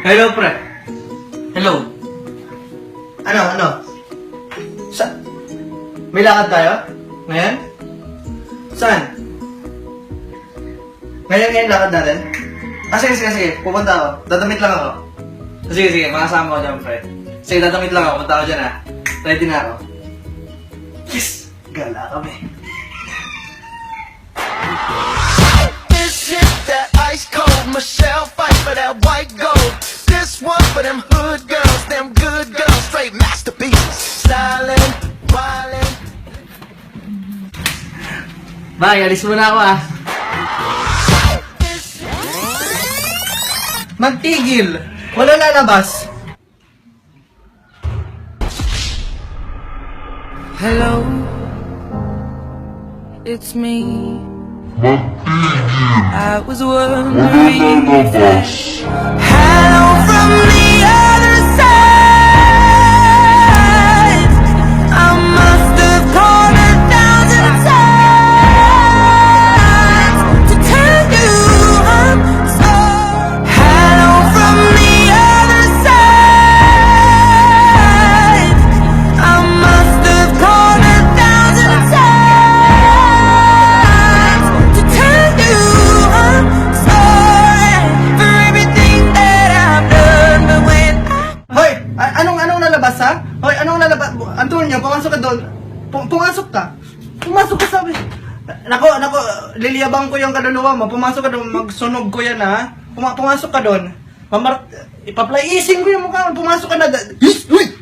Hello, pre. Hello. Ano? May lakad tayo? Ngayon? Saan? Ngayon lakad natin? Sige. Pupunta ako. Dadamit lang ako. Sige. Makasama ko dyan, pre. Sige, dadamit lang ako. Punta ako dyan, ha. Ready na ako. Yes! Gala kami. This hit that ice cold Michelle fight for that white gold. This one for them hood girls, them good girls, straight masterpieces. Stylin', wildin'. Bye, alis muna ako, ha. Magtigil! Wala lalabas! Hello, it's me. I was wondering if that hello from the other side. I must have called 1,000 times to tell you I'm sorry. Hello from the other side. I must have called 1,000 times to tell you I'm sorry for everything that I've done. But when Hoy! Anong lalabas, ha? Hoy, anong lalabas? Antonio, pumasok ka doon. Pumasok ka. Pumasok ka, sabi. Nako, liliyabang ko yung kaluluwa mo. Pumasok ka doon, magsunog ko yan, ha? Pumasok ka doon. Ipaplay-ising ko yung mukha mo. Pumasok ka na. Yes! Uy!